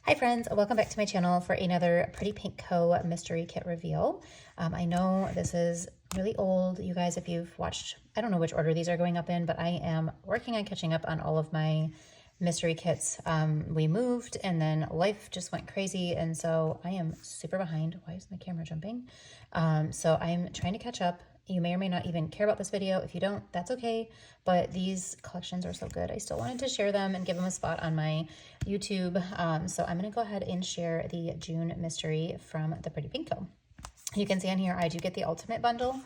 Hi friends, welcome back to my channel for another Pretty Pink Co. mystery kit reveal. I know this is really old. You guys, if you've watched, I don't know which order these are going up in, but I am working on catching up on all of my mystery kits. We moved and then life just went crazy, and so I am super behind. Why is my camera jumping? So I'm trying to catch up. You may or may not even care about this video. If you don't, that's okay. But these collections are so good. I still wanted to share them and give them a spot on my YouTube. So I'm going to go ahead and share the June mystery from the Pretty Pink Co. You can see on here, I do get the ultimate bundle.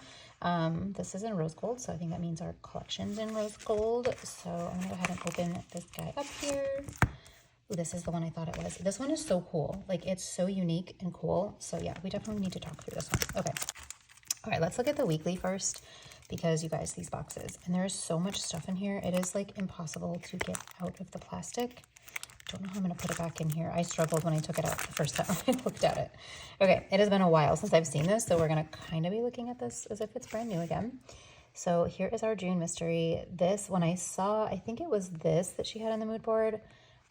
This is in rose gold, so I think that means our collection's in rose gold. So I'm going to go ahead and open this guy up here. Ooh, this is the one I thought it was. This one is so cool. Like, it's so unique and cool. So yeah, we definitely need to talk through this one. Okay. All right, let's look at the weekly first, because you guys, these boxes, and there's so much stuff in here. It is like impossible to get out of the plastic. Don't know how I'm going to put it back in here. I struggled when I took it out the first time I looked at it. Okay, it has been a while since I've seen this, so we're going to kind of be looking at this as if it's brand new again. So here is our June mystery. This, when I saw, I think it was this that she had on the mood board,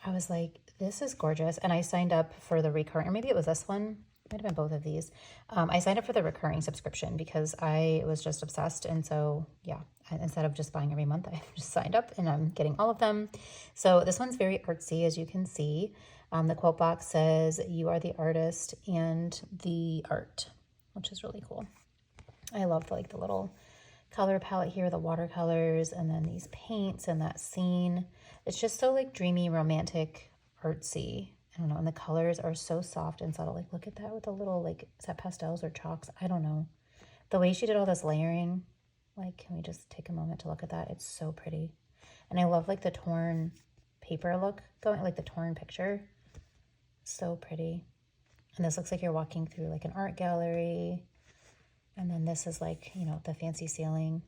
I was like, this is gorgeous. And I signed up for the recurring, or maybe it was this one. Might have been both of these. I signed up for the recurring subscription because I was just obsessed. And so, yeah, instead of just buying every month, I just signed up and I'm getting all of them. So this one's very artsy, as you can see. The quote box says, "You are the artist and the art," which is really cool. I love like the little color palette here, the watercolors, and then these paints and that scene. It's just so like dreamy, romantic, artsy. I don't know, and the colors are so soft and subtle. Like, look at that with the little, like, is that pastels or chalks? I don't know. The way she did all this layering, like, can we just take a moment to look at that? It's so pretty. And I love, like, the torn paper look going, like, the torn picture. So pretty. And this looks like you're walking through, like, an art gallery. And then this is, like, you know, the fancy ceiling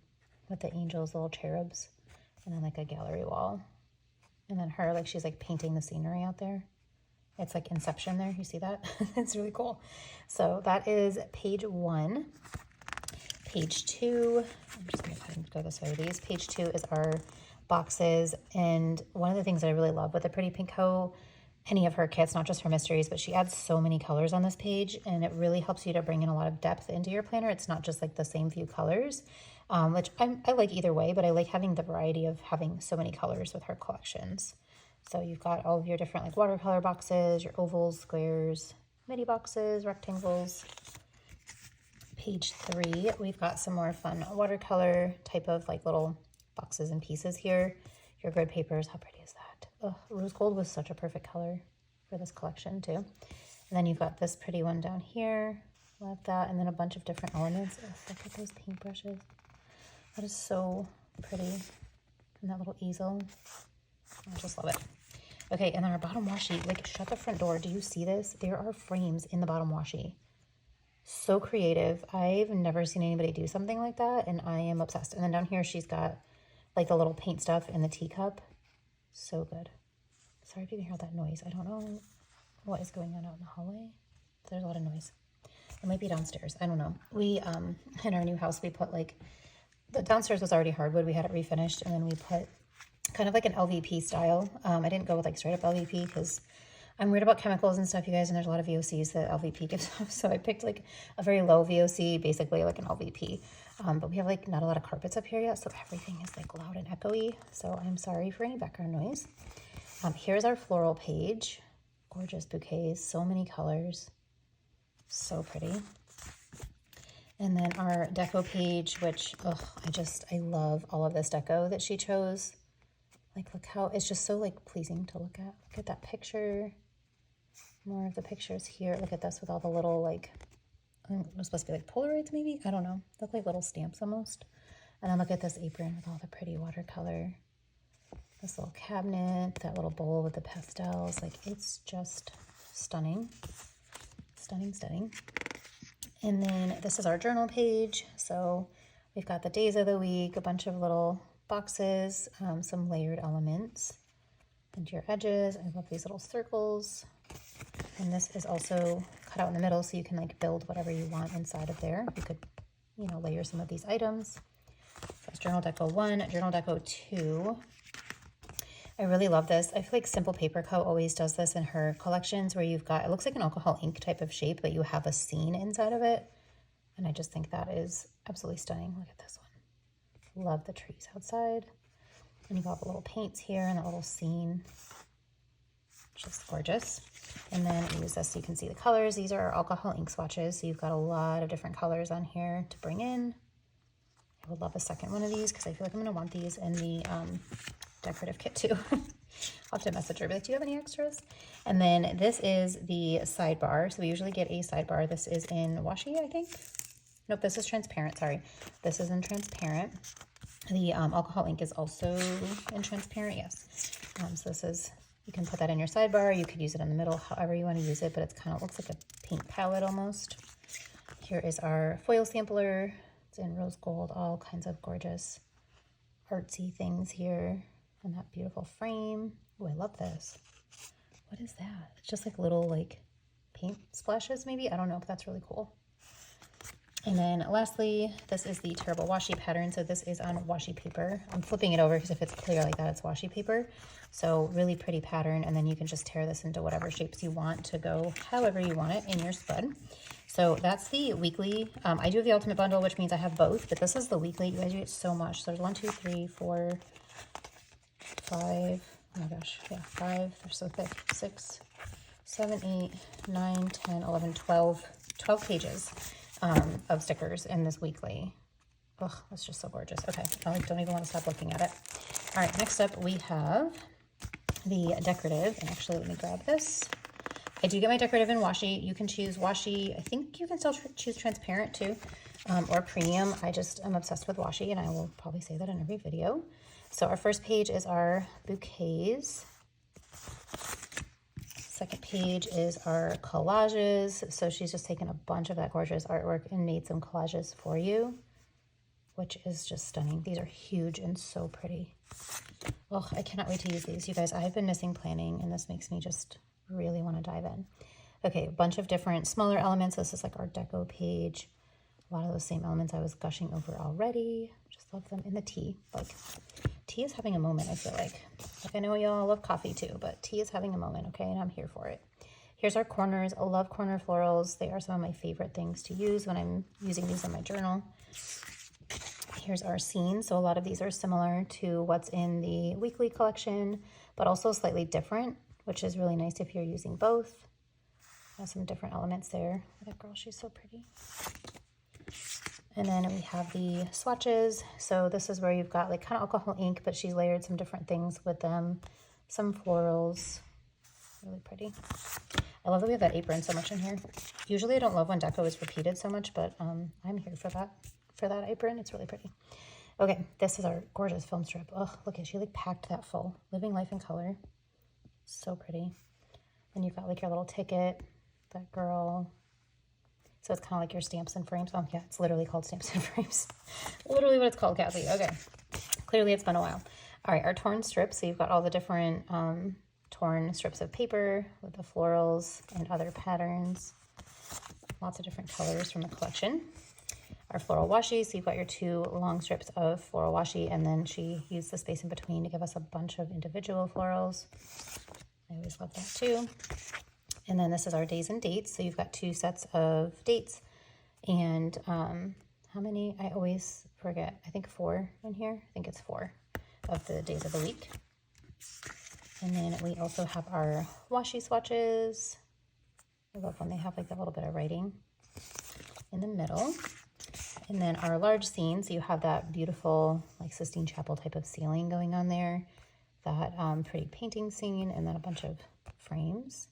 with the angels, little cherubs. And then, like, a gallery wall. And then her, like, she's, like, painting the scenery out there. It's like Inception there. You see that? It's really cool. So that is page 1. Page 2, I'm just going to go ahead and go this way with these. Page 2 is our boxes. And one of the things that I really love with the Pretty Pink Co., any of her kits, not just her mysteries, but she adds so many colors on this page, and it really helps you to bring in a lot of depth into your planner. It's not just like the same few colors, which I like either way, but I like having the variety of having so many colors with her collections. So you've got all of your different like watercolor boxes, your ovals, squares, midi boxes, rectangles. Page 3, we've got some more fun watercolor type of like little boxes and pieces here. Your grid papers, how pretty is that? Oh, rose gold was such a perfect color for this collection too. And then you've got this pretty one down here. Love that. And then a bunch of different elements. Oh, look at those paintbrushes. That is so pretty. And that little easel. I just love it. Okay, and then our bottom washi, like, shut the front door. Do you see this? There are frames in the bottom washi. So creative. I've never seen anybody do something like that, and I am obsessed. And then down here, she's got, like, the little paint stuff in the teacup. So good. Sorry if you can hear that noise. I don't know what is going on out in the hallway. There's a lot of noise. It might be downstairs. I don't know. We, in our new house, we put, like, the downstairs was already hardwood. We had it refinished, and then we put kind of like an LVP style. I didn't go with like straight up LVP because I'm weird about chemicals and stuff, you guys, and there's a lot of VOCs that LVP gives off. So I picked like a very low VOC, basically like an LVP. But we have like not a lot of carpets up here yet, so everything is like loud and echoey. So I'm sorry for any background noise. Here's our floral page. Gorgeous bouquets, so many colors. So pretty. And then our deco page, which, I love all of this deco that she chose. Like, look how, it's just so, like, pleasing to look at. Look at that picture. More of the pictures here. Look at this with all the little, like, it was supposed to be, like, Polaroids, maybe? I don't know. Look like little stamps almost. And then look at this apron with all the pretty watercolor. This little cabinet, that little bowl with the pastels. Like, it's just stunning. Stunning, stunning. And then this is our journal page. So we've got the days of the week, a bunch of little boxes, some layered elements, and your edges. I love these little circles. And this is also cut out in the middle, so you can like build whatever you want inside of there. You could, you know, layer some of these items. So that's Journal Deco 1, Journal Deco 2. I really love this. I feel like Simple Paper Co. always does this in her collections where you've got, it looks like an alcohol ink type of shape, but you have a scene inside of it. And I just think that is absolutely stunning. Look at this one. Love the trees outside. And you've got the little paints here and a little scene. Just gorgeous. And then use this so you can see the colors. These are alcohol ink swatches. So you've got a lot of different colors on here to bring in. I would love a second one of these because I feel like I'm going to want these in the decorative kit too. I'll have to message her, be like, do you have any extras? And then this is the sidebar. So we usually get a sidebar. This is in washi, I think. Nope, this is transparent, sorry. This is in transparent. The alcohol ink is also in transparent, yes. So this is, you can put that in your sidebar. You could use it in the middle, however you want to use it, but it's kind of looks like a paint palette almost. Here is our foil sampler. It's in rose gold, all kinds of gorgeous artsy things here. And that beautiful frame. Oh, I love this. What is that? It's just like little like paint splashes maybe. I don't know, but that's really cool. And then lastly, this is the Terrible Washi pattern. So this is on washi paper. I'm flipping it over because if it's clear like that, it's washi paper. So really pretty pattern. And then you can just tear this into whatever shapes you want to go however you want it in your spud. So that's the weekly. I do have the ultimate bundle, which means I have both, but this is the weekly. You guys, you get so much. So there's 1, 2, 3, 4, 5, oh my gosh, yeah, 5, they're so thick, 6, 7, 8, 9, 10, 11, 12 pages of stickers in this weekly. Oh, that's just so gorgeous. Okay, I don't even want to stop looking at it. All right, next up we have the decorative, and actually let me grab this. I do get my decorative in washi. You can choose washi. I think you can still choose transparent too, or premium. I just am obsessed with washi, and I will probably say that in every video. So our first page is our bouquets. Second page is our collages. So she's just taken a bunch of that gorgeous artwork and made some collages for you, which is just stunning. These are huge and so pretty. Oh, I cannot wait to use these. You guys, I've been missing planning, and this makes me just really want to dive in. Okay, a bunch of different smaller elements. This is like our deco page. A lot of those same elements I was gushing over already. Just love them. In the tea, like tea is having a moment, I feel like. Like I know y'all love coffee too, but tea is having a moment, okay? And I'm here for it. Here's our corners. I love corner florals. They are some of my favorite things to use when I'm using these in my journal. Here's our scenes. So a lot of these are similar to what's in the weekly collection, but also slightly different, which is really nice if you're using both. There's some different elements there. That girl, she's so pretty. And then we have the swatches. So this is where you've got like kind of alcohol ink, but she's layered some different things with them. Some florals, really pretty. I love that we have that apron so much in here. Usually I don't love when deco is repeated so much, but I'm here for that apron. It's really pretty. Okay, this is our gorgeous film strip. Oh, look at, she like packed that full. Living Life in Color. So pretty. And you've got like your little ticket, that girl. So it's kind of like your stamps and frames. Oh yeah, it's literally called stamps and frames. Literally what it's called, Kathy. Okay, clearly it's been a while. All right, our torn strips. So you've got all the different torn strips of paper with the florals and other patterns. Lots of different colors from the collection. Our floral washi. So you've got your 2 long strips of floral washi, and then she used the space in between to give us a bunch of individual florals. I always love that too. And then this is our days and dates. So you've got 2 sets of dates. And how many? I always forget. I think 4 in here. I think it's 4 of the days of the week. And then we also have our washi swatches. I love when they have like a little bit of writing in the middle. And then our large scene. So you have that beautiful like Sistine Chapel type of ceiling going on there. That pretty painting scene, and then a bunch of frames.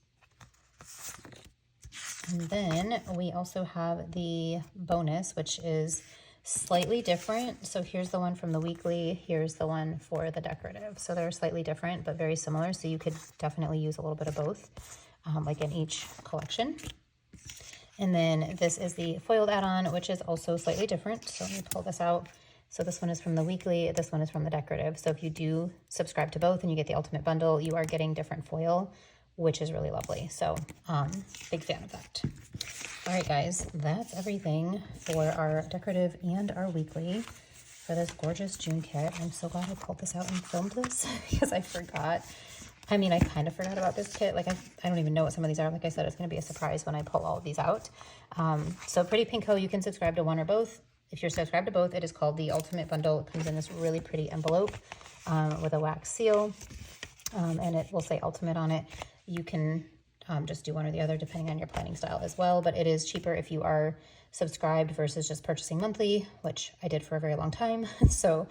And then we also have the bonus, which is slightly different. So here's the one from the weekly. Here's the one for the decorative. So they're slightly different, but very similar. So you could definitely use a little bit of both, like in each collection. And then this is the foiled add-on, which is also slightly different. So let me pull this out. So this one is from the weekly, this one is from the decorative. So if you do subscribe to both and you get the ultimate bundle, you are getting different foil, which is really lovely. So big fan of that. All right, guys, that's everything for our decorative and our weekly. for this gorgeous June kit. I'm so glad I pulled this out and filmed this because I forgot. I mean, I kind of forgot about this kit. Like, I don't even know what some of these are. Like I said, it's going to be a surprise when I pull all of these out. So Pretty Pink Co., you can subscribe to one or both. If you're subscribed to both, it is called the Ultimate Bundle. It comes in this really pretty envelope with a wax seal, and it will say Ultimate on it. You can just do one or the other depending on your planning style as well, but it is cheaper if you are subscribed versus just purchasing monthly, which I did for a very long time. So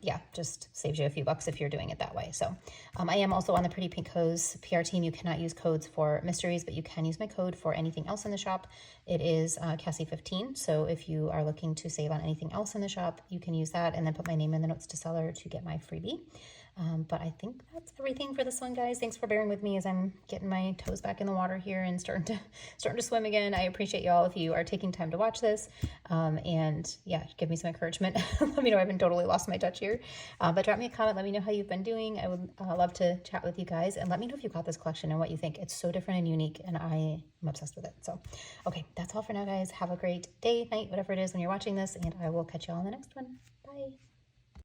yeah, just saves you a few bucks if you're doing it that way. So I am also on the Pretty Pink Co.'s PR team. You cannot use codes for mysteries, but you can use my code for anything else in the shop. It is Cassie15. So if you are looking to save on anything else in the shop, you can use that and then put my name in the notes to seller to get my freebie. But I think that's everything for this one, guys. Thanks for bearing with me as I'm getting my toes back in the water here and starting to swim again. I appreciate y'all if you are taking time to watch this. And yeah, give me some encouragement. Let me know I haven't totally lost my touch here. But drop me a comment. Let me know how you've been doing. I would love to chat with you guys, and let me know if you got this collection and what you think. It's so different and unique, and I am obsessed with it. So, okay, that's all for now, guys. Have a great day, night, whatever it is when you're watching this, and I will catch you all in the next one. Bye.